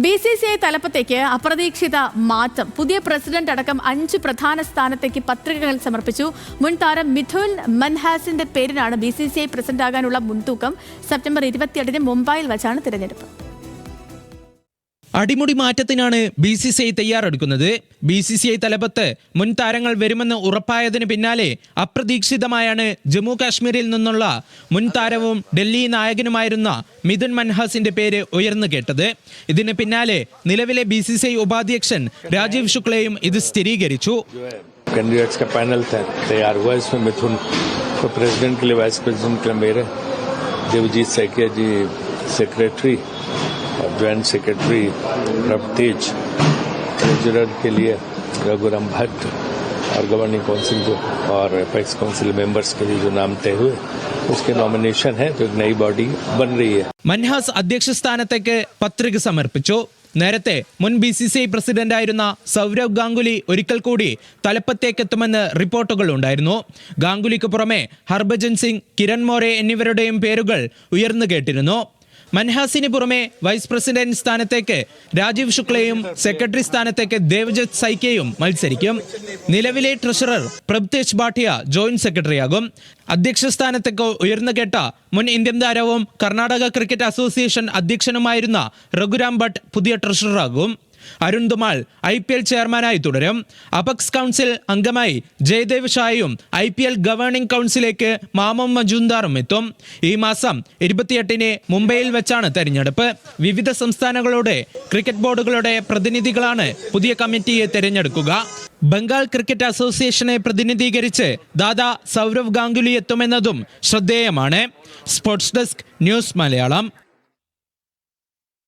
BCCI തലപ്പത്തേക്ക് അപ്രതീക്ഷിത മാറ്റം. പുതിയ പ്രസിഡന്റ് അടക്കം 5 പ്രധാന സ്ഥാനത്തേക്ക് പത്രികകൾ സമർപ്പിച്ചു. മുൻ താരം മിഥുൻ മൻഹാസിന്റെ പേരിനാണ് BCCI പ്രസിഡന്റാകാനുള്ള മുൻതൂക്കം. സെപ്റ്റംബർ 28 മുംബൈയിൽ വച്ചാണ് തിരഞ്ഞെടുപ്പ്. അടിമുടി മാറ്റത്തിനാണ് BCCI തയ്യാറെടുക്കുന്നത്. BCCI തലപ്പത്ത് മുൻ താരങ്ങൾ വരുമെന്ന് ഉറപ്പായതിന് പിന്നാലെ അപ്രതീക്ഷിതമായാണ് ജമ്മു കാശ്മീരിൽ നിന്നുള്ള മുൻ താരവും ഡൽഹി നായകനുമായിരുന്ന മിഥുൻ മൻഹാസിന്റെ പേര് ഉയർന്നു കേട്ടത്. ഇതിന് പിന്നാലെ നിലവിലെ BCCI ഉപാധ്യക്ഷൻ രാജീവ് ശുക്ലയും ഇത് സ്ഥിരീകരിച്ചു. कैंडिडेट्स का पैनल तैयार हुआ. इसमें मिथुन को प्रेसिडेंट के लिए, वाइस प्रेसिडेंट के लिए मेरे, देवजीत सैकिया जी सेक्रेटरी और ज्वाइंट सेक्रेटरी रवतेज, ट्रेजरर के लिए रघुराम भट्ट और गवर्निंग काउंसिल जो और एपेक्स काउंसिल मेंबर्स के लिए जो नाम तय हुए उसके नॉमिनेशन है, तो एक नई बॉडी बन रही है. മൻഹാസ് അധ്യക്ഷ സ്ഥാനത്തേക്ക് പത്രിക സമർപ്പിച്ചു. നേരത്തെ മുൻ BCCI പ്രസിഡന്റായിരുന്ന സൗരവ് ഗാംഗുലി ഒരിക്കൽ കൂടി തലപ്പത്തേക്കെത്തുമെന്ന് റിപ്പോർട്ടുകൾ ഉണ്ടായിരുന്നു. ഗാംഗുലിക്ക് പുറമെ ഹർഭജൻ സിംഗ്, കിരൺ മോറെ എന്നിവരുടെയും പേരുകൾ ഉയർന്നു കേട്ടിരുന്നു. മൻഹാസിന് പുറമെ വൈസ് പ്രസിഡന്റ് സ്ഥാനത്തേക്ക് രാജീവ് ശുക്ലയും സെക്രട്ടറി സ്ഥാനത്തേക്ക് ദേവജിത് സൈക്കിയയും മത്സരിക്കും. നിലവിലെ ട്രഷറർ പ്രബ്തേജ് ഭാട്ടിയ ജോയിന്റ് സെക്രട്ടറിയാകും. അധ്യക്ഷ സ്ഥാനത്തേക്ക് ഉയർന്നു കേട്ട മുൻ ഇന്ത്യൻ താരവും കർണാടക ക്രിക്കറ്റ് അസോസിയേഷൻ അധ്യക്ഷനുമായിരുന്ന രഘുരാം ഭട്ട് പുതിയ ട്രഷററാകും. അരുൺ ധുമാൾ IPL ചെയർമാനായി തുടരും. അപെക്സ് കൗൺസിൽ അംഗമായി ജയദേവ് ഷായും IPL ഗവേണിംഗ് കൗൺസിലേക്ക് മാമം മജുംദാറും എത്തും. ഈ മാസം 28 മുംബൈയിൽ വെച്ചാണ് തെരഞ്ഞെടുപ്പ്. വിവിധ സംസ്ഥാനങ്ങളുടെ ക്രിക്കറ്റ് ബോർഡുകളുടെ പ്രതിനിധികളാണ് പുതിയ കമ്മിറ്റിയെ തെരഞ്ഞെടുക്കുക. ബംഗാൾ ക്രിക്കറ്റ് അസോസിയേഷനെ പ്രതിനിധീകരിച്ച് ദാദാ സൗരവ് ഗാംഗുലി എത്തുമെന്നതും ശ്രദ്ധേയമാണ്. Sports desk, news Malayalam.